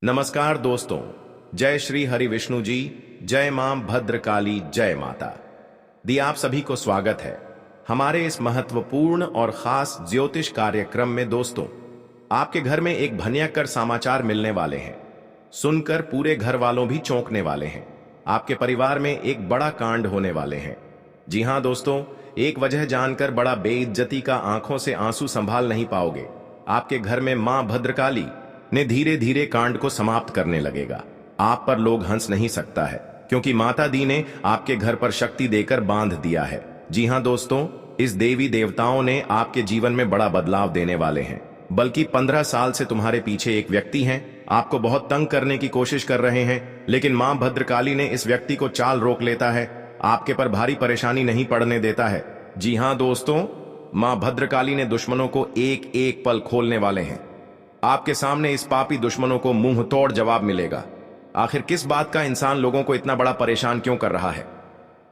नमस्कार दोस्तों, जय श्री हरि विष्णु जी, जय मां भद्रकाली, जय माता दी। आप सभी को स्वागत है हमारे इस महत्वपूर्ण और खास ज्योतिष कार्यक्रम में। दोस्तों, आपके घर में एक भयंकर समाचार मिलने वाले हैं। सुनकर पूरे घर वालों भी चौंकने वाले हैं। आपके परिवार में एक बड़ा कांड होने वाले हैं। जी हां दोस्तों, एक वजह जानकर बड़ा बेइज्जती का आंखों से आंसू संभाल नहीं पाओगे। आपके घर में मां भद्रकाली ने धीरे धीरे कांड को समाप्त करने लगेगा। आप पर लोग हंस नहीं सकता है, क्योंकि माता दी ने आपके घर पर शक्ति देकर बांध दिया है। जी हां दोस्तों, इस देवी देवताओं ने आपके जीवन में बड़ा बदलाव देने वाले हैं। बल्कि 15 साल से तुम्हारे पीछे एक व्यक्ति हैं, आपको बहुत तंग करने की कोशिश कर रहे हैं, लेकिन मां भद्रकाली ने इस व्यक्ति को चाल रोक लेता है, आपके पर भारी परेशानी नहीं पड़ने देता है। जी हां दोस्तों, मां भद्रकाली ने दुश्मनों को एक एक पल खोलने वाले हैं। आपके सामने इस पापी दुश्मनों को मुंह तोड़ जवाब मिलेगा। आखिर किस बात का इंसान लोगों को इतना बड़ा परेशान क्यों कर रहा है?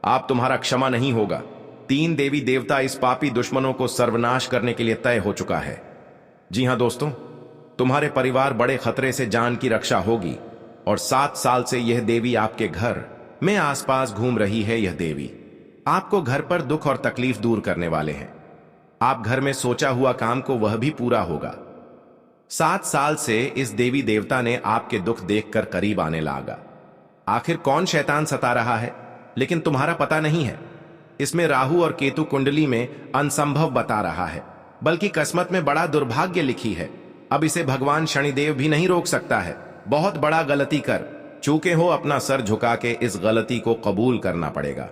आप तुम्हारा क्षमा नहीं होगा। 3 देवी देवता इस पापी दुश्मनों को सर्वनाश करने के लिए तय हो चुका है। जी हां दोस्तों, तुम्हारे परिवार बड़े खतरे से जान की रक्षा होगी। और 7 साल से यह देवी आपके घर में आसपास घूम रही है। यह देवी आपको घर पर दुख और तकलीफ दूर करने वाले हैं। आप घर में सोचा हुआ काम को वह भी पूरा होगा। 7 साल से इस देवी देवता ने आपके दुख देखकर करीब आने लगा। आखिर कौन शैतान सता रहा है, लेकिन तुम्हारा पता नहीं है। इसमें राहु और केतु कुंडली में असंभव बता रहा है, बल्कि किस्मत में बड़ा दुर्भाग्य लिखी है। अब इसे भगवान शनिदेव भी नहीं रोक सकता है। बहुत बड़ा गलती कर चूके हो, अपना सर झुका के इस गलती को कबूल करना पड़ेगा,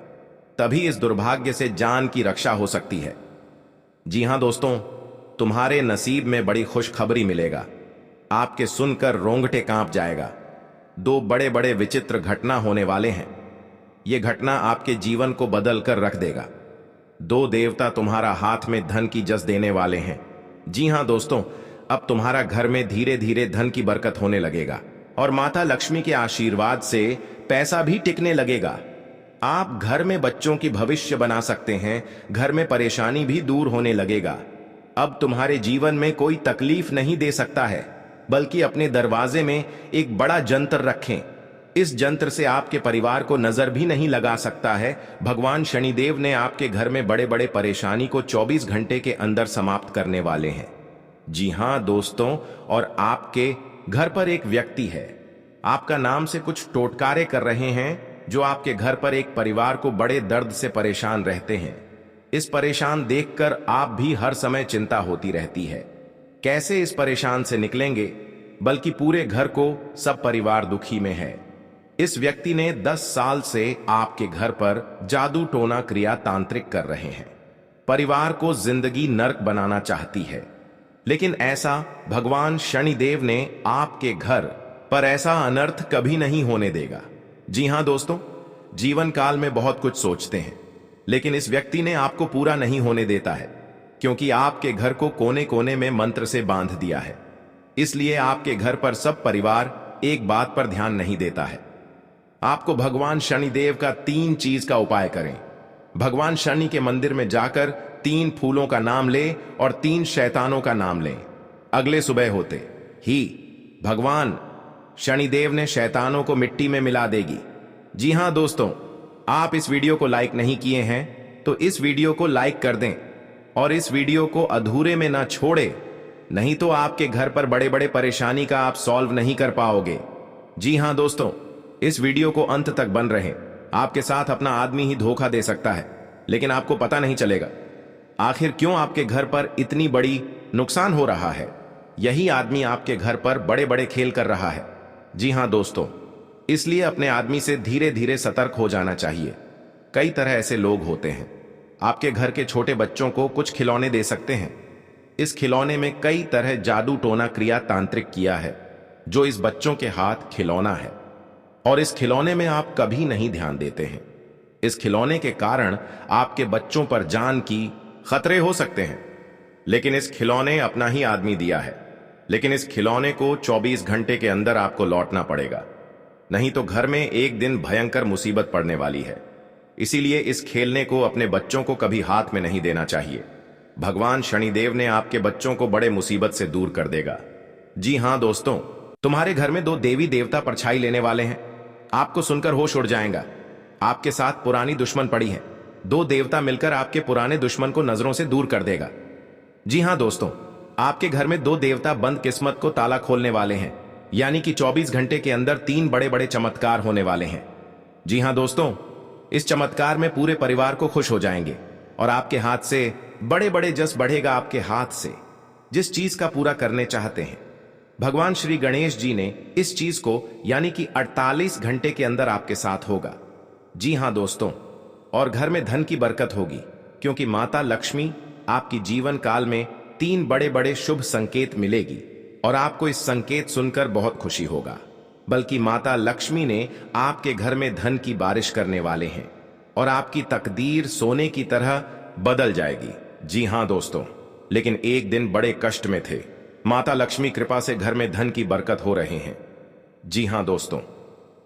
तभी इस दुर्भाग्य से जान की रक्षा हो सकती है। जी हां दोस्तों, तुम्हारे नसीब में बड़ी खुशखबरी मिलेगा। आपके सुनकर रोंगटे कांप जाएगा। 2 बड़े बड़े विचित्र घटना होने वाले हैं। यह घटना आपके जीवन को बदल कर रख देगा। 2 देवता तुम्हारा हाथ में धन की जस देने वाले हैं। जी हां दोस्तों, अब तुम्हारा घर में धीरे धीरे धन की बरकत होने लगेगा और माता लक्ष्मी के आशीर्वाद से पैसा भी टिकने लगेगा। आप घर में बच्चों की भविष्य बना सकते हैं। घर में परेशानी भी दूर होने लगेगा। अब तुम्हारे जीवन में कोई तकलीफ नहीं दे सकता है, बल्कि अपने दरवाजे में एक बड़ा जंतर रखें। इस जंत्र से आपके परिवार को नजर भी नहीं लगा सकता है। भगवान शनिदेव ने आपके घर में बड़े बड़े परेशानी को 24 घंटे के अंदर समाप्त करने वाले हैं। जी हां दोस्तों, और आपके घर पर एक व्यक्ति है, आपका नाम से कुछ टोटकारे कर रहे हैं, जो आपके घर पर एक परिवार को बड़े दर्द से परेशान रहते हैं। इस परेशान देखकर आप भी हर समय चिंता होती रहती है, कैसे इस परेशान से निकलेंगे, बल्कि पूरे घर को सब परिवार दुखी में है। इस व्यक्ति ने 10 साल से आपके घर पर जादू टोना क्रिया तांत्रिक कर रहे हैं। परिवार को जिंदगी नर्क बनाना चाहती है, लेकिन ऐसा भगवान शनिदेव ने आपके घर पर ऐसा अनर्थ कभी नहीं होने देगा। जी हां दोस्तों, जीवन काल में बहुत कुछ सोचते हैं, लेकिन इस व्यक्ति ने आपको पूरा नहीं होने देता है, क्योंकि आपके घर को कोने कोने में मंत्र से बांध दिया है। इसलिए आपके घर पर सब परिवार एक बात पर ध्यान नहीं देता है। आपको भगवान शनिदेव का 3 चीज का उपाय करें। भगवान शनि के मंदिर में जाकर 3 फूलों का नाम ले और 3 शैतानों का नाम लें। अगले सुबह होते ही भगवान शनिदेव ने शैतानों को मिट्टी में मिला देगी। जी हां दोस्तों, आप इस वीडियो को लाइक नहीं किए हैं तो इस वीडियो को लाइक कर दें और इस वीडियो को अधूरे में ना छोड़े, नहीं तो आपके घर पर बड़े बड़े परेशानी का आप सॉल्व नहीं कर पाओगे। जी हां दोस्तों, इस वीडियो को अंत तक बन रहे। आपके साथ अपना आदमी ही धोखा दे सकता है, लेकिन आपको पता नहीं चलेगा आखिर क्यों आपके घर पर इतनी बड़ी नुकसान हो रहा है। यही आदमी आपके घर पर बड़े बड़े खेल कर रहा है। जी हां दोस्तों, इसलिए अपने आदमी से धीरे धीरे सतर्क हो जाना चाहिए। कई तरह ऐसे लोग होते हैं। आपके घर के छोटे बच्चों को कुछ खिलौने दे सकते हैं। इस खिलौने में कई तरह जादू टोना क्रिया तांत्रिक किया है, जो इस बच्चों के हाथ खिलौना है, और इस खिलौने में आप कभी नहीं ध्यान देते हैं। इस खिलौने के कारण आपके बच्चों पर जान की खतरे हो सकते हैं, लेकिन इस खिलौने अपना ही आदमी दिया है। लेकिन इस खिलौने को 24 घंटे के अंदर आपको लौटना पड़ेगा, नहीं तो घर में एक दिन भयंकर मुसीबत पड़ने वाली है। इसीलिए इस खेलने को अपने बच्चों को कभी हाथ में नहीं देना चाहिए। भगवान शनिदेव ने आपके बच्चों को बड़े मुसीबत से दूर कर देगा। जी हां दोस्तों, तुम्हारे घर में दो देवी देवता परछाई लेने वाले हैं। आपको सुनकर होश उड़ जाएगा। आपके साथ पुरानी दुश्मन पड़ी है। दो देवता मिलकर आपके पुराने दुश्मन को नजरों से दूर कर देगा। जी हां दोस्तों, आपके घर में दो देवता बंद किस्मत को ताला खोलने वाले हैं, यानी कि 24 घंटे के अंदर 3 बड़े बड़े चमत्कार होने वाले हैं। जी हां दोस्तों, इस चमत्कार में पूरे परिवार को खुश हो जाएंगे और आपके हाथ से बड़े बड़े जस बढ़ेगा। आपके हाथ से जिस चीज का पूरा करने चाहते हैं, भगवान श्री गणेश जी ने इस चीज को यानी कि 48 घंटे के अंदर आपके साथ होगा। जी हां दोस्तों, और घर में धन की बरकत होगी, क्योंकि माता लक्ष्मी आपकी जीवन काल में 3 बड़े बड़े शुभ संकेत मिलेगी और आपको इस संकेत सुनकर बहुत खुशी होगा। बल्कि माता लक्ष्मी ने आपके घर में धन की बारिश करने वाले हैं और आपकी तकदीर सोने की तरह बदल जाएगी। जी हां दोस्तों, लेकिन एक दिन बड़े कष्ट में थे। माता लक्ष्मी कृपा से घर में धन की बरकत हो रहे हैं। जी हां दोस्तों,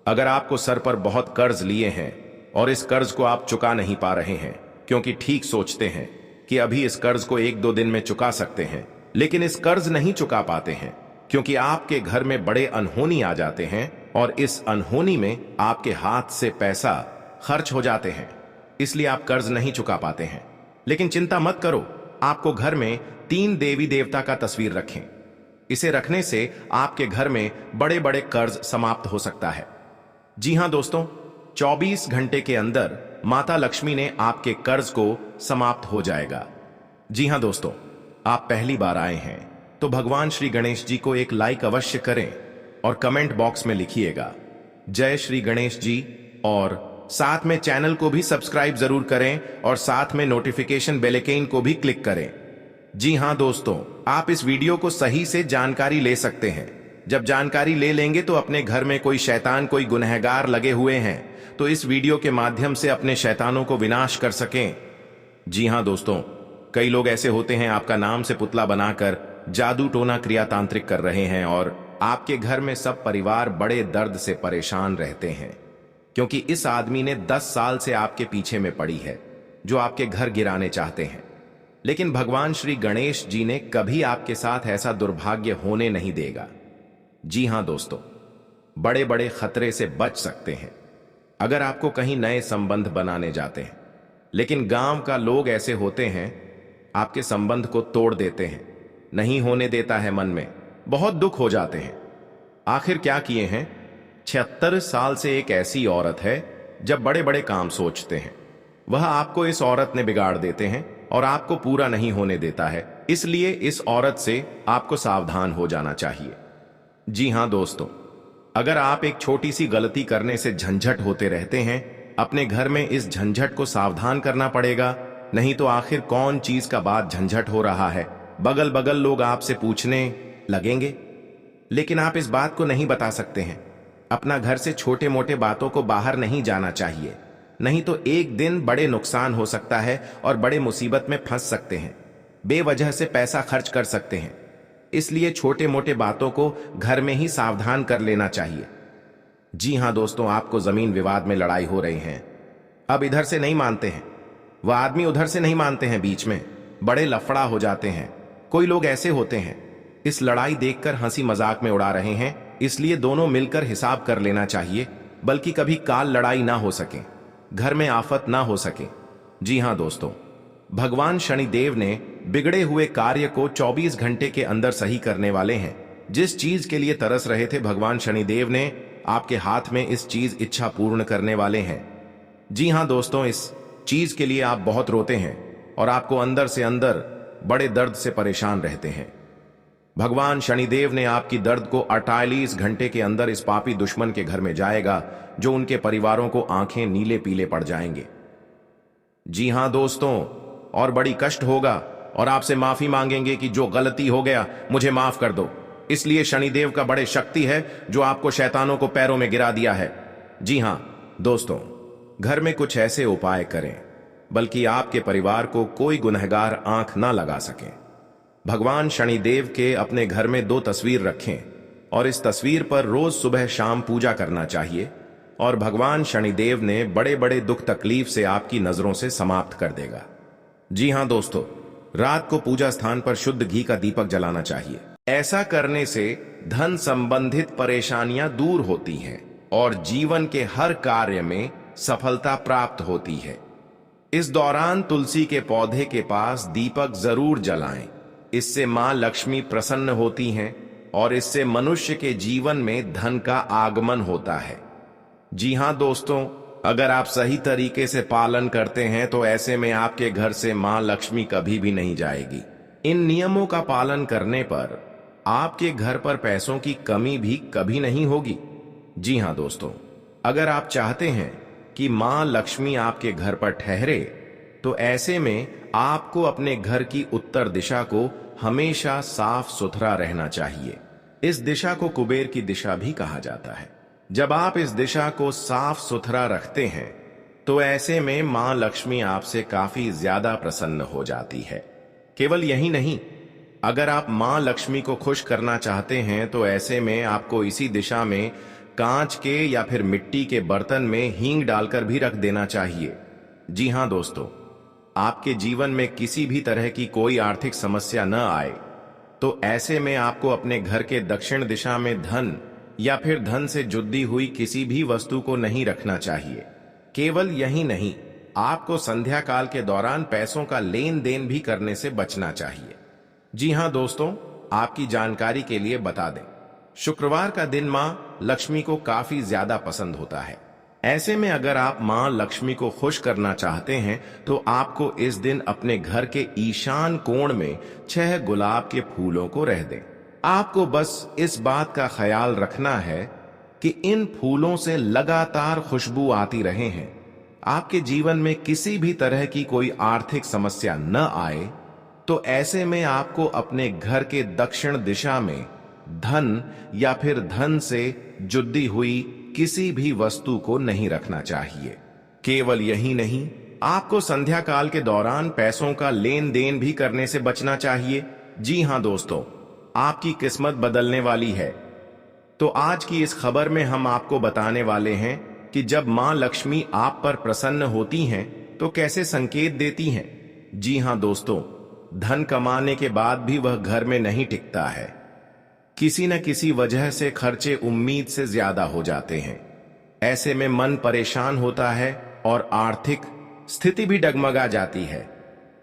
अगर आपको सर पर बहुत कर्ज लिए हैं और इस कर्ज को आप चुका नहीं पा रहे हैं, क्योंकि ठीक सोचते हैं कि अभी इस कर्ज को 1-2 दिन में चुका सकते हैं, लेकिन इस कर्ज नहीं चुका पाते हैं क्योंकि आपके घर में बड़े अनहोनी आ जाते हैं और इस अनहोनी में आपके हाथ से पैसा खर्च हो जाते हैं, इसलिए आप कर्ज नहीं चुका पाते हैं। लेकिन चिंता मत करो, आपको घर में 3 देवी देवता का तस्वीर रखें। इसे रखने से आपके घर में बड़े बड़े कर्ज समाप्त हो सकता है। जी हां दोस्तों, 24 घंटे के अंदर माता लक्ष्मी ने आपके कर्ज को समाप्त हो जाएगा। जी हां दोस्तों, आप पहली बार आए हैं तो भगवान श्री गणेश जी को एक लाइक अवश्य करें और कमेंट बॉक्स में लिखिएगा जय श्री गणेश जी, और साथ में चैनल को भी सब्सक्राइब जरूर करें और साथ में नोटिफिकेशन बेल आइकन को भी क्लिक करें। जी हां दोस्तों, आप इस वीडियो को सही से जानकारी ले सकते हैं। जब जानकारी ले लेंगे तो अपने घर में कोई शैतान, कोई गुनहगार लगे हुए हैं तो इस वीडियो के माध्यम से अपने शैतानों को विनाश कर सकें। जी हां दोस्तों, कई लोग ऐसे होते हैं आपका नाम से पुतला बनाकर जादू टोना क्रिया तांत्रिक कर रहे हैं और आपके घर में सब परिवार बड़े दर्द से परेशान रहते हैं, क्योंकि इस आदमी ने 10 साल से आपके पीछे में पड़ी है, जो आपके घर गिराने चाहते हैं। लेकिन भगवान श्री गणेश जी ने कभी आपके साथ ऐसा दुर्भाग्य होने नहीं देगा। जी हां दोस्तों, बड़े बड़े खतरे से बच सकते हैं अगर आपको कहीं नए संबंध बनाने जाते हैं। लेकिन गांव का लोग ऐसे होते हैं, आपके संबंध को तोड़ देते हैं, नहीं होने देता है, मन में बहुत दुख हो जाते हैं। आखिर क्या किए हैं? 76 साल से एक ऐसी औरत है, जब बड़े बड़े काम सोचते हैं वह आपको इस औरत ने बिगाड़ देते हैं और आपको पूरा नहीं होने देता है। इसलिए इस औरत से आपको सावधान हो जाना चाहिए। जी हां दोस्तों, अगर आप एक छोटी सी गलती करने से झंझट होते रहते हैं, अपने घर में इस झंझट को सावधान करना पड़ेगा, नहीं तो आखिर कौन चीज का बात झंझट हो रहा है, बगल बगल लोग आपसे पूछने लगेंगे। लेकिन आप इस बात को नहीं बता सकते हैं। अपना घर से छोटे मोटे बातों को बाहर नहीं जाना चाहिए, नहीं तो एक दिन बड़े नुकसान हो सकता है और बड़े मुसीबत में फंस सकते हैं, बेवजह से पैसा खर्च कर सकते हैं। इसलिए छोटे मोटे बातों को घर में ही सावधान कर लेना चाहिए। जी हां दोस्तों, आपको जमीन विवाद में लड़ाई हो रही है, अब इधर से नहीं मानते हैं, वह आदमी उधर से नहीं मानते हैं, बीच में बड़े लफड़ा हो जाते हैं। कोई लोग ऐसे होते हैं, इस लड़ाई देखकर हंसी मजाक में उड़ा रहे हैं, इसलिए दोनों मिलकर हिसाब कर लेना चाहिए, बल्कि कभी काल लड़ाई ना हो सके, घर में आफत ना हो सके। जी हां दोस्तों, भगवान शनिदेव ने बिगड़े हुए कार्य को 24 घंटे के अंदर सही करने वाले हैं। जिस चीज के लिए तरस रहे थे, भगवान शनिदेव ने आपके हाथ में इस चीज इच्छा पूर्ण करने वाले हैं। जी हां दोस्तों, इस चीज के लिए आप बहुत रोते हैं और आपको अंदर से अंदर बड़े दर्द से परेशान रहते हैं। भगवान शनिदेव ने आपकी दर्द को 48 घंटे के अंदर इस पापी दुश्मन के घर में जाएगा, जो उनके परिवारों को आंखें नीले पीले पड़ जाएंगे। जी हां दोस्तों, और बड़ी कष्ट होगा और आपसे माफी मांगेंगे कि जो गलती हो गया मुझे माफ कर दो। इसलिए शनिदेव का बड़े शक्ति है, जो आपको शैतानों को पैरों में गिरा दिया है। जी हां दोस्तों, घर में कुछ ऐसे उपाय करें बल्कि आपके परिवार को कोई गुनहगार आंख ना लगा सके। भगवान शनिदेव के अपने घर में 2 तस्वीर रखें और इस तस्वीर पर रोज सुबह शाम पूजा करना चाहिए, और भगवान शनिदेव ने बड़े बड़े दुख तकलीफ से आपकी नजरों से समाप्त कर देगा। जी हां दोस्तों, रात को पूजा स्थान पर शुद्ध घी का दीपक जलाना चाहिए। ऐसा करने से धन संबंधित परेशानियां दूर होती हैं और जीवन के हर कार्य में सफलता प्राप्त होती है। इस दौरान तुलसी के पौधे के पास दीपक जरूर जलाएं। इससे मां लक्ष्मी प्रसन्न होती हैं और इससे मनुष्य के जीवन में धन का आगमन होता है। जी हां दोस्तों, अगर आप सही तरीके से पालन करते हैं तो ऐसे में आपके घर से मां लक्ष्मी कभी भी नहीं जाएगी। इन नियमों का पालन करने पर आपके घर पर पैसों की कमी भी कभी नहीं होगी। जी हां दोस्तों, अगर आप चाहते हैं कि मां लक्ष्मी आपके घर पर ठहरे तो ऐसे में आपको अपने घर की उत्तर दिशा को हमेशा साफ सुथरा रहना चाहिए। इस दिशा को कुबेर की दिशा भी कहा जाता है। जब आप इस दिशा को साफ सुथरा रखते हैं तो ऐसे में मां लक्ष्मी आपसे काफी ज्यादा प्रसन्न हो जाती है। केवल यही नहीं, अगर आप मां लक्ष्मी को खुश करना चाहते हैं तो ऐसे में आपको इसी दिशा में कांच के या फिर मिट्टी के बर्तन में हींग डालकर भी रख देना चाहिए। जी हां दोस्तों, आपके जीवन में किसी भी तरह की कोई आर्थिक समस्या न आए तो ऐसे में आपको अपने घर के दक्षिण दिशा में धन या फिर धन से जुड़ी हुई किसी भी वस्तु को नहीं रखना चाहिए। केवल यही नहीं, आपको संध्या काल के दौरान पैसों का लेन देन भी करने से बचना चाहिए। जी हां दोस्तों, आपकी जानकारी के लिए बता दें, शुक्रवार का दिन मां लक्ष्मी को काफी ज्यादा पसंद होता है। ऐसे में अगर आप मां लक्ष्मी को खुश करना चाहते हैं तो आपको इस दिन अपने घर के ईशान कोण में 6 गुलाब के फूलों को रख दें। आपको बस इस बात का ख्याल रखना है कि इन फूलों से लगातार खुशबू आती रहे हैं। आपके जीवन में किसी भी तरह की कोई आर्थिक समस्या न आए तो ऐसे में आपको अपने घर के दक्षिण दिशा में धन या फिर धन से जुड़ी हुई किसी भी वस्तु को नहीं रखना चाहिए। केवल यही नहीं, आपको संध्या काल के दौरान पैसों का लेन देन भी करने से बचना चाहिए। जी हां दोस्तों, आपकी किस्मत बदलने वाली है। तो आज की इस खबर में हम आपको बताने वाले हैं कि जब मां लक्ष्मी आप पर प्रसन्न होती हैं तो कैसे संकेत देती हैं। जी हां दोस्तों, धन कमाने के बाद भी वह घर में नहीं टिकता है। किसी न किसी वजह से खर्चे उम्मीद से ज्यादा हो जाते हैं। ऐसे में मन परेशान होता है और आर्थिक स्थिति भी डगमगा जाती है।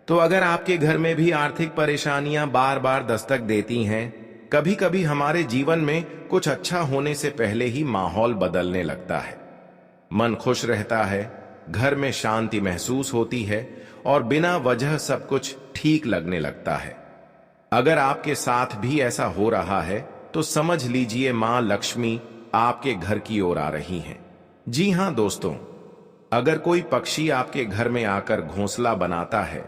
तो अगर आपके घर में भी आर्थिक परेशानियां बार बार दस्तक देती हैं, कभी कभी हमारे जीवन में कुछ अच्छा होने से पहले ही माहौल बदलने लगता है। मन खुश रहता है, घर में शांति महसूस होती है और बिना वजह सब कुछ ठीक लगने लगता है। अगर आपके साथ भी ऐसा हो रहा है तो समझ लीजिए मां लक्ष्मी आपके घर की ओर आ रही हैं। जी हां दोस्तों, अगर कोई पक्षी आपके घर में आकर घोंसला बनाता है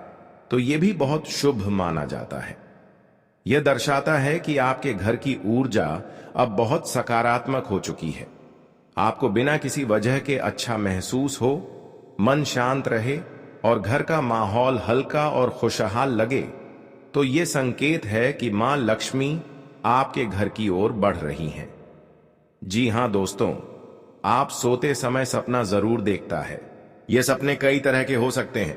तो यह भी बहुत शुभ माना जाता है। यह दर्शाता है कि आपके घर की ऊर्जा अब बहुत सकारात्मक हो चुकी है। आपको बिना किसी वजह के अच्छा महसूस हो, मन शांत रहे और घर का माहौल हल्का और खुशहाल लगे तो ये संकेत है कि मां लक्ष्मी आपके घर की ओर बढ़ रही हैं। जी हां दोस्तों, आप सोते समय सपना जरूर देखता है। ये सपने कई तरह के हो सकते हैं।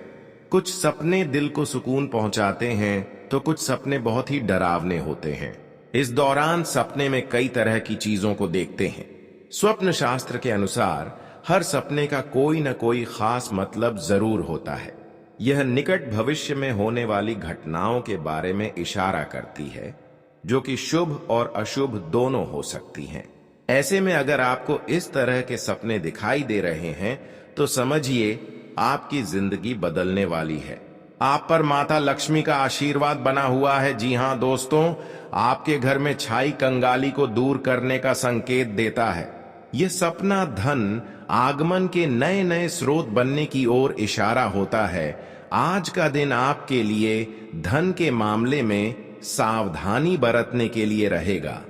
कुछ सपने दिल को सुकून पहुंचाते हैं तो कुछ सपने बहुत ही डरावने होते हैं। इस दौरान सपने में कई तरह की चीजों को देखते हैं। स्वप्न शास्त्र के अनुसार हर सपने का कोई न कोई खास मतलब जरूर होता है। यह निकट भविष्य में होने वाली घटनाओं के बारे में इशारा करती है, जो कि शुभ और अशुभ दोनों हो सकती हैं। ऐसे में अगर आपको इस तरह के सपने दिखाई दे रहे हैं तो समझिए आपकी जिंदगी बदलने वाली है। आप पर माता लक्ष्मी का आशीर्वाद बना हुआ है। जी हां दोस्तों, आपके घर में छाई कंगाली को दूर करने का संकेत देता है। यह सपना धन आगमन के नए नए स्रोत बनने की ओर इशारा होता है। आज का दिन आपके लिए धन के मामले में सावधानी बरतने के लिए रहेगा।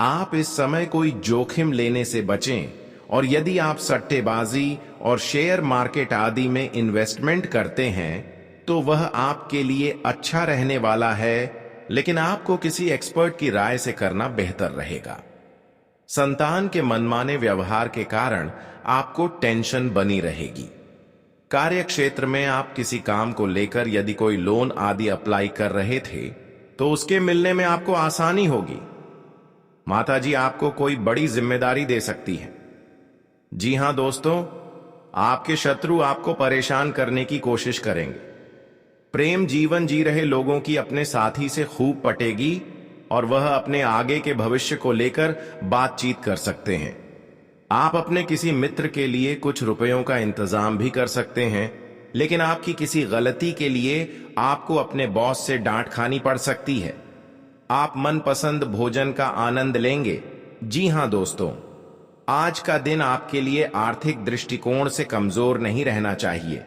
आप इस समय कोई जोखिम लेने से बचें और यदि आप सट्टेबाजी और शेयर मार्केट आदि में इन्वेस्टमेंट करते हैं तो वह आपके लिए अच्छा रहने वाला है, लेकिन आपको किसी एक्सपर्ट की राय से करना बेहतर रहेगा। संतान के मनमाने व्यवहार के कारण आपको टेंशन बनी रहेगी। कार्य क्षेत्र में आप किसी काम को लेकर यदि कोई लोन आदि अप्लाई कर रहे थे तो उसके मिलने में आपको आसानी होगी। माता जी आपको कोई बड़ी जिम्मेदारी दे सकती है। जी हां दोस्तों, आपके शत्रु आपको परेशान करने की कोशिश करेंगे। प्रेम जीवन जी रहे लोगों की अपने साथी से खूब पटेगी और वह अपने आगे के भविष्य को लेकर बातचीत कर सकते हैं। आप अपने किसी मित्र के लिए कुछ रुपयों का इंतजाम भी कर सकते हैं, लेकिन आपकी किसी गलती के लिए आपको अपने बॉस से डांट खानी पड़ सकती है। आप मनपसंद भोजन का आनंद लेंगे। जी हां दोस्तों, आज का दिन आपके लिए आर्थिक दृष्टिकोण से कमजोर नहीं रहना चाहिए।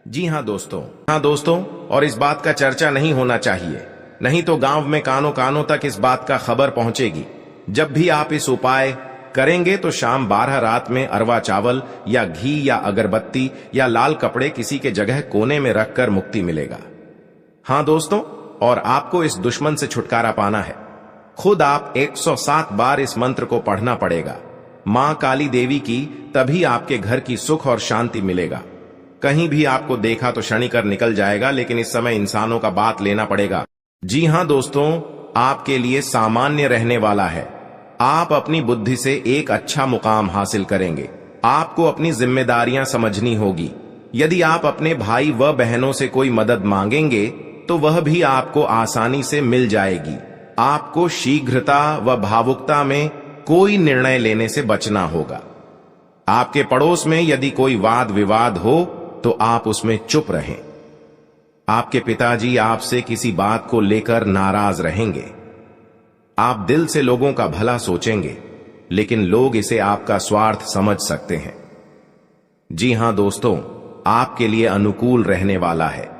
जी हां दोस्तों, और इस बात का चर्चा नहीं होना चाहिए, नहीं तो गांव में कानों कानों तक इस बात का खबर पहुंचेगी। जब भी आप इस उपाय करेंगे तो शाम 12 रात में अरवा चावल या घी या अगरबत्ती या लाल कपड़े किसी के जगह कोने में रखकर मुक्ति मिलेगा। हां दोस्तों, और आपको इस दुश्मन से छुटकारा पाना है। खुद आप 107 बार इस मंत्र को पढ़ना पड़ेगा। मां काली देवी की, तभी आपके घर की सुख और शांति मिलेगा। कहीं भी आपको देखा तो क्षणिकर निकल जाएगा, लेकिन इस समय इंसानों का बात लेना पड़ेगा। जी हां दोस्तों, आपके लिए सामान्य रहने वाला है। आप अपनी बुद्धि से एक अच्छा मुकाम हासिल करेंगे। आपको अपनी जिम्मेदारियां समझनी होगी। यदि आप अपने भाई व बहनों से कोई मदद मांगेंगे तो वह भी आपको आसानी से मिल जाएगी। आपको शीघ्रता व भावुकता में कोई निर्णय लेने से बचना होगा। आपके पड़ोस में यदि कोई वाद विवाद हो तो आप उसमें चुप रहें। आपके पिताजी आपसे किसी बात को लेकर नाराज रहेंगे। आप दिल से लोगों का भला सोचेंगे, लेकिन लोग इसे आपका स्वार्थ समझ सकते हैं। जी हां दोस्तों, आपके लिए अनुकूल रहने वाला है।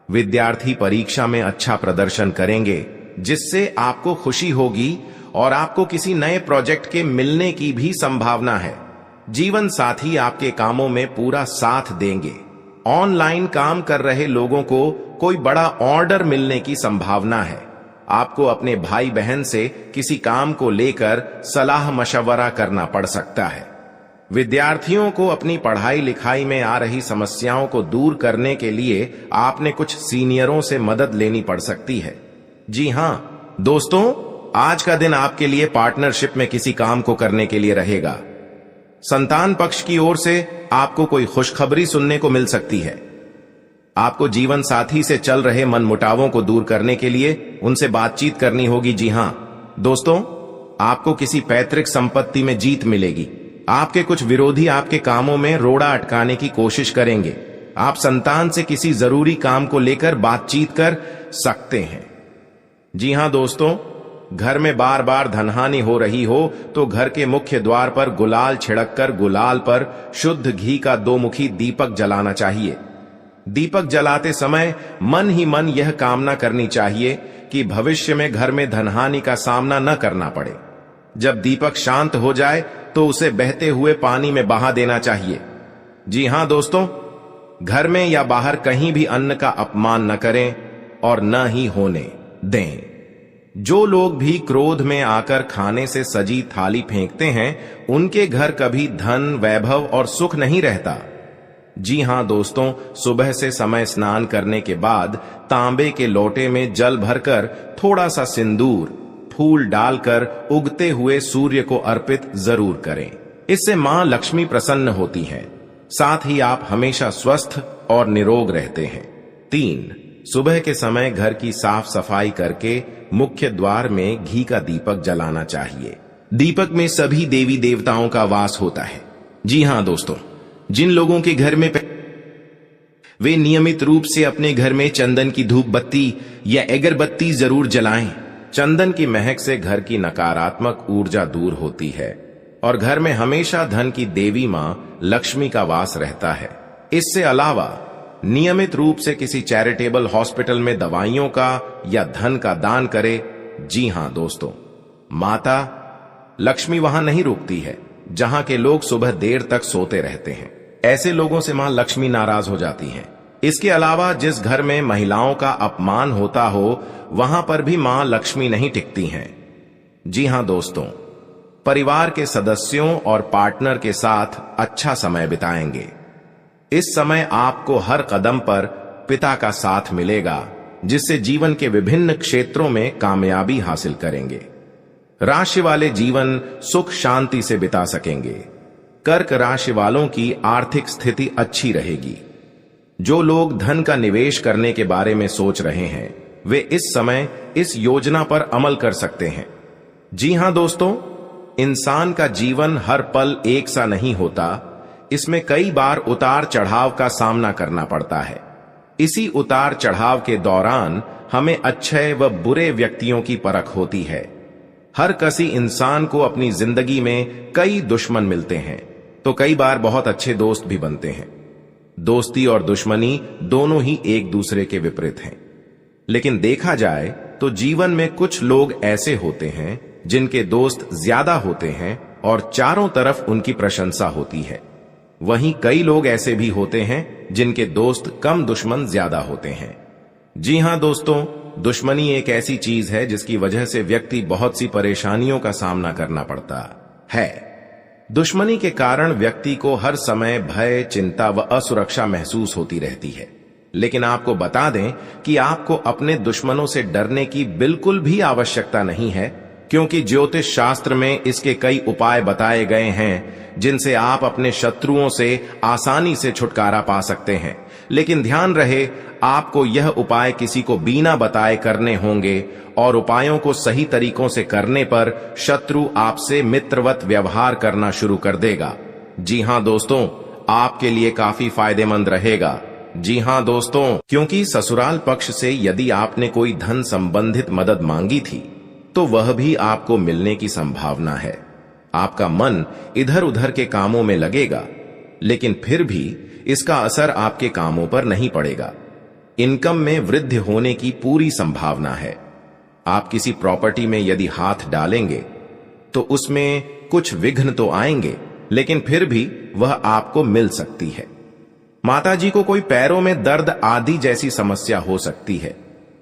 विद्यार्थी परीक्षा में अच्छा प्रदर्शन करेंगे, जिससे आपको खुशी होगी और आपको किसी नए प्रोजेक्ट के मिलने की भी संभावना है। जीवन साथी आपके कामों में पूरा साथ देंगे। ऑनलाइन काम कर रहे लोगों को कोई बड़ा ऑर्डर मिलने की संभावना है। आपको अपने भाई बहन से किसी काम को लेकर सलाह मशवरा करना पड़ सकता है। विद्यार्थियों को अपनी पढ़ाई लिखाई में आ रही समस्याओं को दूर करने के लिए आपने कुछ सीनियरों से मदद लेनी पड़ सकती है। जी हां दोस्तों, आज का दिन आपके लिए पार्टनरशिप में किसी काम को करने के लिए रहेगा। संतान पक्ष की ओर से आपको कोई खुशखबरी सुनने को मिल सकती है। आपको जीवन साथी से चल रहे मनमुटावों को दूर करने के लिए उनसे बातचीत करनी होगी। जी हां दोस्तों, आपको किसी पैतृक संपत्ति में जीत मिलेगी। आपके कुछ विरोधी आपके कामों में रोड़ा अटकाने की कोशिश करेंगे। आप संतान से किसी जरूरी काम को लेकर बातचीत कर सकते हैं। जी हां दोस्तों, घर में बार बार धनहानि हो रही हो तो घर के मुख्य द्वार पर गुलाल छिड़ककर गुलाल पर शुद्ध घी का 2 मुखी दीपक जलाना चाहिए। दीपक जलाते समय मन ही मन यह कामना करनी चाहिए कि भविष्य में घर में धनहानि का सामना न करना पड़े। जब दीपक शांत हो जाए तो उसे बहते हुए पानी में बहा देना चाहिए। जी हां दोस्तों, घर में या बाहर कहीं भी अन्न का अपमान न करें और न ही होने दें। जो लोग भी क्रोध में आकर खाने से सजी थाली फेंकते हैं, उनके घर कभी धन, वैभव और सुख नहीं रहता। जी हां दोस्तों, सुबह से समय स्नान करने के बाद तांबे के लोटे में जल भरकर थोड़ा सा सिंदूर, फूल डालकर उगते हुए सूर्य को अर्पित जरूर करें। इससे मां लक्ष्मी प्रसन्न होती हैं। साथ ही आप हमेशा स्वस्थ और निरोग रहते हैं। 3, सुबह के समय घर की साफ सफाई करके मुख्य द्वार में घी का दीपक जलाना चाहिए। दीपक में सभी देवी देवताओं का वास होता है। जी हां दोस्तों, जिन लोगों के घर में वे नियमित रूप से अपने घर में चंदन की धूप बत्ती या अगरबत्ती जरूर जलाएं। चंदन की महक से घर की नकारात्मक ऊर्जा दूर होती है और घर में हमेशा धन की देवी मां लक्ष्मी का वास रहता है। इससे अलावा नियमित रूप से किसी चैरिटेबल हॉस्पिटल में दवाइयों का या धन का दान करें। जी हां दोस्तों, माता लक्ष्मी वहां नहीं रुकती है जहां के लोग सुबह देर तक सोते रहते हैं। ऐसे लोगों से मां लक्ष्मी नाराज हो जाती हैं। इसके अलावा जिस घर में महिलाओं का अपमान होता हो, वहां पर भी मां लक्ष्मी नहीं टिकती हैं। जी हां दोस्तों, परिवार के सदस्यों और पार्टनर के साथ अच्छा समय बिताएंगे। इस समय आपको हर कदम पर पिता का साथ मिलेगा, जिससे जीवन के विभिन्न क्षेत्रों में कामयाबी हासिल करेंगे। राशि वाले जीवन सुख शांति से बिता सकेंगे। कर्क राशि वालों की आर्थिक स्थिति अच्छी रहेगी। जो लोग धन का निवेश करने के बारे में सोच रहे हैं वे इस समय इस योजना पर अमल कर सकते हैं। जी हां दोस्तों, इंसान का जीवन हर पल एक सा नहीं होता। इसमें कई बार उतार चढ़ाव का सामना करना पड़ता है। इसी उतार चढ़ाव के दौरान हमें अच्छे व बुरे व्यक्तियों की परख होती है। हर किसी इंसान को अपनी जिंदगी में कई दुश्मन मिलते हैं तो कई बार बहुत अच्छे दोस्त भी बनते हैं। दोस्ती और दुश्मनी दोनों ही एक दूसरे के विपरीत हैं। लेकिन देखा जाए तो जीवन में कुछ लोग ऐसे होते हैं जिनके दोस्त ज्यादा होते हैं और चारों तरफ उनकी प्रशंसा होती है। वहीं कई लोग ऐसे भी होते हैं जिनके दोस्त कम, दुश्मन ज्यादा होते हैं। जी हां दोस्तों, दुश्मनी एक ऐसी चीज है जिसकी वजह से व्यक्ति बहुत सी परेशानियों का सामना करना पड़ता है। दुश्मनी के कारण व्यक्ति को हर समय भय, चिंता व असुरक्षा महसूस होती रहती है। लेकिन आपको बता दें कि आपको अपने दुश्मनों से डरने की बिल्कुल भी आवश्यकता नहीं है, क्योंकि ज्योतिष शास्त्र में इसके कई उपाय बताए गए हैं जिनसे आप अपने शत्रुओं से आसानी से छुटकारा पा सकते हैं। लेकिन ध्यान रहे, आपको यह उपाय किसी को बिना बताए करने होंगे और उपायों को सही तरीकों से करने पर शत्रु आपसे मित्रवत व्यवहार करना शुरू कर देगा। जी हां दोस्तों, आपके लिए काफी फायदेमंद रहेगा। जी हां दोस्तों, क्योंकि ससुराल पक्ष से यदि आपने कोई धन संबंधित मदद मांगी थी तो वह भी आपको मिलने की संभावना है। आपका मन इधर उधर के कामों में लगेगा, लेकिन फिर भी इसका असर आपके कामों पर नहीं पड़ेगा। इनकम में वृद्धि होने की पूरी संभावना है। आप किसी प्रॉपर्टी में यदि हाथ डालेंगे तो उसमें कुछ विघ्न तो आएंगे, लेकिन फिर भी वह आपको मिल सकती है। माताजी को कोई पैरों में दर्द आदि जैसी समस्या हो सकती है।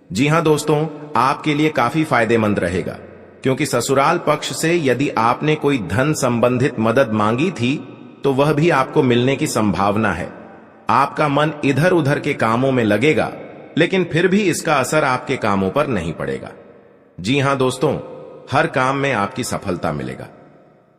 जी हां दोस्तों, आपके लिए काफी फायदेमंद रहेगा, क्योंकि ससुराल पक्ष से यदि आपने कोई धन संबंधित मदद मांगी थी तो वह भी आपको मिलने की संभावना है। आपका मन इधर उधर के कामों में लगेगा, लेकिन फिर भी इसका असर आपके कामों पर नहीं पड़ेगा। जी हां दोस्तों, हर काम में आपकी सफलता मिलेगा।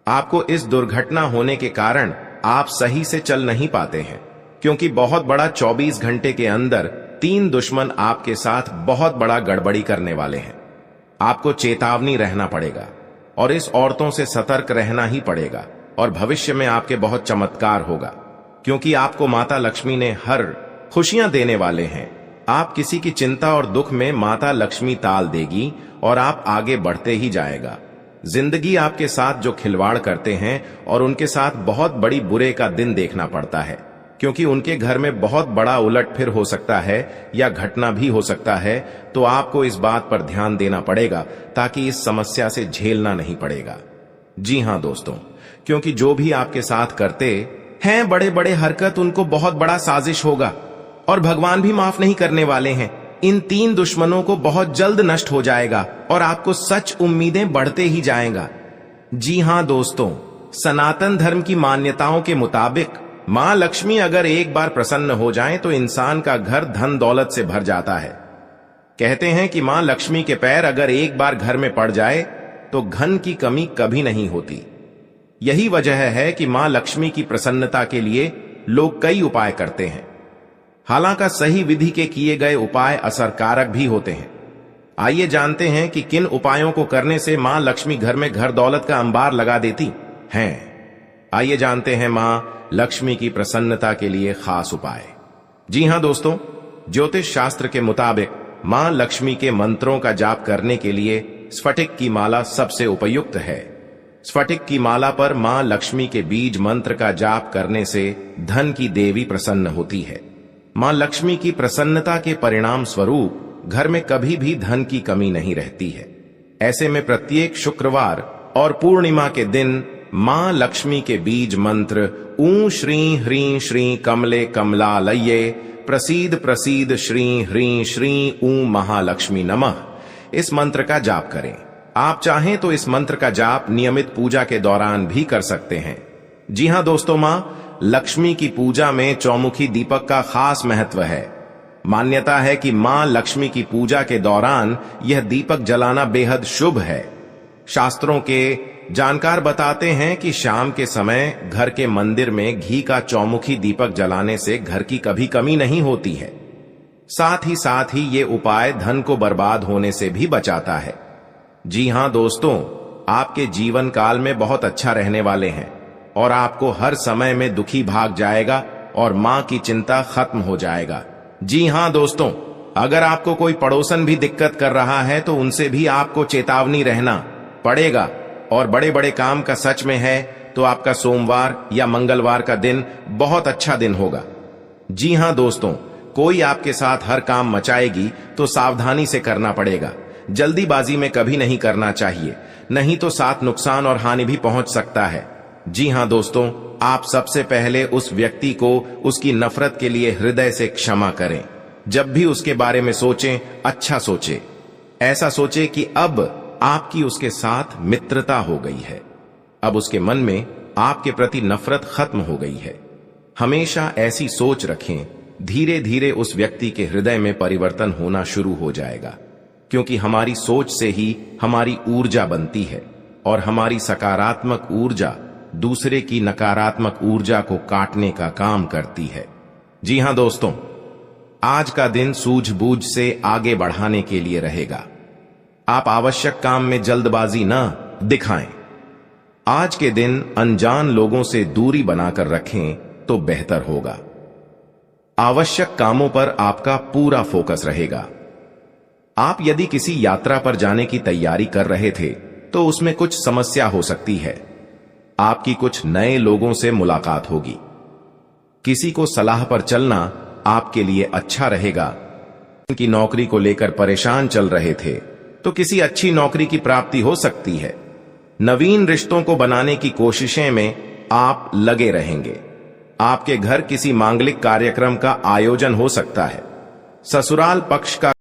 आपको इस दुर्घटना होने के कारण आप सही से चल नहीं पाते हैं, क्योंकि बहुत बड़ा 24 घंटे के अंदर 3 दुश्मन आपके साथ बहुत बड़ा गड़बड़ी करने वाले हैं। आपको चेतावनी रहना पड़ेगा और इस औरतों से सतर्क रहना ही पड़ेगा। और भविष्य में आपके बहुत चमत्कार होगा, क्योंकि आपको माता लक्ष्मी ने हर खुशियां देने वाले हैं। आप किसी की चिंता और दुख में माता लक्ष्मी ताल देगी और आप आगे बढ़ते ही जाएगा। जिंदगी आपके साथ जो खिलवाड़ करते हैं और उनके साथ बहुत बड़ी बुरे का दिन देखना पड़ता है, क्योंकि उनके घर में बहुत बड़ा उलटफेर हो सकता है या घटना भी हो सकता है। तो आपको इस बात पर ध्यान देना पड़ेगा ताकि इस समस्या से झेलना नहीं पड़ेगा। जी हां दोस्तों, क्योंकि जो भी आपके साथ करते हैं बड़े बड़े हरकत, उनको बहुत बड़ा साजिश होगा और भगवान भी माफ नहीं करने वाले हैं। इन 3 दुश्मनों को बहुत जल्द नष्ट हो जाएगा और आपको सच उम्मीदें बढ़ते ही जाएगा। जी हां दोस्तों, सनातन धर्म की मान्यताओं के मुताबिक मां लक्ष्मी अगर एक बार प्रसन्न हो जाएं तो इंसान का घर धन दौलत से भर जाता है। कहते हैं कि मां लक्ष्मी के पैर अगर एक बार घर में पड़ जाए तो धन की कमी कभी नहीं होती। यही वजह है कि मां लक्ष्मी की प्रसन्नता के लिए लोग कई उपाय करते हैं। हालांकि सही विधि के किए गए उपाय असरकारक भी होते हैं। आइए जानते हैं कि किन उपायों को करने से मां लक्ष्मी घर में घर दौलत का अंबार लगा देती हैं। आइए जानते हैं मां लक्ष्मी की प्रसन्नता के लिए खास उपाय। जी हां दोस्तों, ज्योतिष शास्त्र के मुताबिक मां लक्ष्मी के मंत्रों का जाप करने के लिए स्फटिक की माला सबसे उपयुक्त है। स्फटिक की माला पर मां लक्ष्मी के बीज मंत्र का जाप करने से धन की देवी प्रसन्न होती है। मां लक्ष्मी की प्रसन्नता के परिणाम स्वरूप घर में कभी भी धन की कमी नहीं रहती है। ऐसे में प्रत्येक शुक्रवार और पूर्णिमा के दिन मां लक्ष्मी के बीज मंत्र ऊ श्री ह्रीं श्री कमले कमलालये प्रसीद प्रसीद श्री ह्रीं श्री ऊ महालक्ष्मी नमः, इस मंत्र का जाप करें। आप चाहें तो इस मंत्र का जाप नियमित पूजा के दौरान भी कर सकते हैं। जी हां दोस्तों, मां लक्ष्मी की पूजा में चौमुखी दीपक का खास महत्व है। मान्यता है कि मां लक्ष्मी की पूजा के दौरान यह दीपक जलाना बेहद शुभ है। शास्त्रों के जानकार बताते हैं कि शाम के समय घर के मंदिर में घी का चौमुखी दीपक जलाने से घर की कभी कमी नहीं होती है। साथ ही ये उपाय धन को बर्बाद होने से भी बचाता है। जी हां दोस्तों, आपके जीवन काल में बहुत अच्छा रहने वाले हैं और आपको हर समय में दुखी भाग जाएगा और मां की चिंता खत्म हो जाएगा। जी हां दोस्तों, अगर आपको कोई पड़ोसन भी दिक्कत कर रहा है तो उनसे भी आपको चेतावनी रहना पड़ेगा। और बड़े बड़े काम का सच में है तो आपका सोमवार या मंगलवार का दिन बहुत अच्छा दिन होगा। जी हां दोस्तों, कोई आपके साथ हर काम मचाएगी तो सावधानी से करना पड़ेगा। जल्दीबाजी में कभी नहीं करना चाहिए, नहीं तो साथ नुकसान और हानि भी पहुंच सकता है। जी हां दोस्तों, आप सबसे पहले उस व्यक्ति को उसकी नफरत के लिए हृदय से क्षमा करें। जब भी उसके बारे में सोचें, अच्छा सोचें। ऐसा सोचें कि अब आपकी उसके साथ मित्रता हो गई है, अब उसके मन में आपके प्रति नफरत खत्म हो गई है। हमेशा ऐसी सोच रखें, धीरे धीरे उस व्यक्ति के हृदय में परिवर्तन होना शुरू हो जाएगा, क्योंकि हमारी सोच से ही हमारी ऊर्जा बनती है और हमारी सकारात्मक ऊर्जा दूसरे की नकारात्मक ऊर्जा को काटने का काम करती है। जी हां दोस्तों, आज का दिन सूझबूझ से आगे बढ़ाने के लिए रहेगा। आप आवश्यक काम में जल्दबाजी न दिखाएं। आज के दिन अनजान लोगों से दूरी बनाकर रखें तो बेहतर होगा। आवश्यक कामों पर आपका पूरा फोकस रहेगा। आप यदि किसी यात्रा पर जाने की तैयारी कर रहे थे तो उसमें कुछ समस्या हो सकती है। आपकी कुछ नए लोगों से मुलाकात होगी। किसी को सलाह पर चलना आपके लिए अच्छा रहेगा। उनकी नौकरी को लेकर परेशान चल रहे थे तो किसी अच्छी नौकरी की प्राप्ति हो सकती है। नवीन रिश्तों को बनाने की कोशिशें में आप लगे रहेंगे। आपके घर किसी मांगलिक कार्यक्रम का आयोजन हो सकता है। ससुराल पक्ष का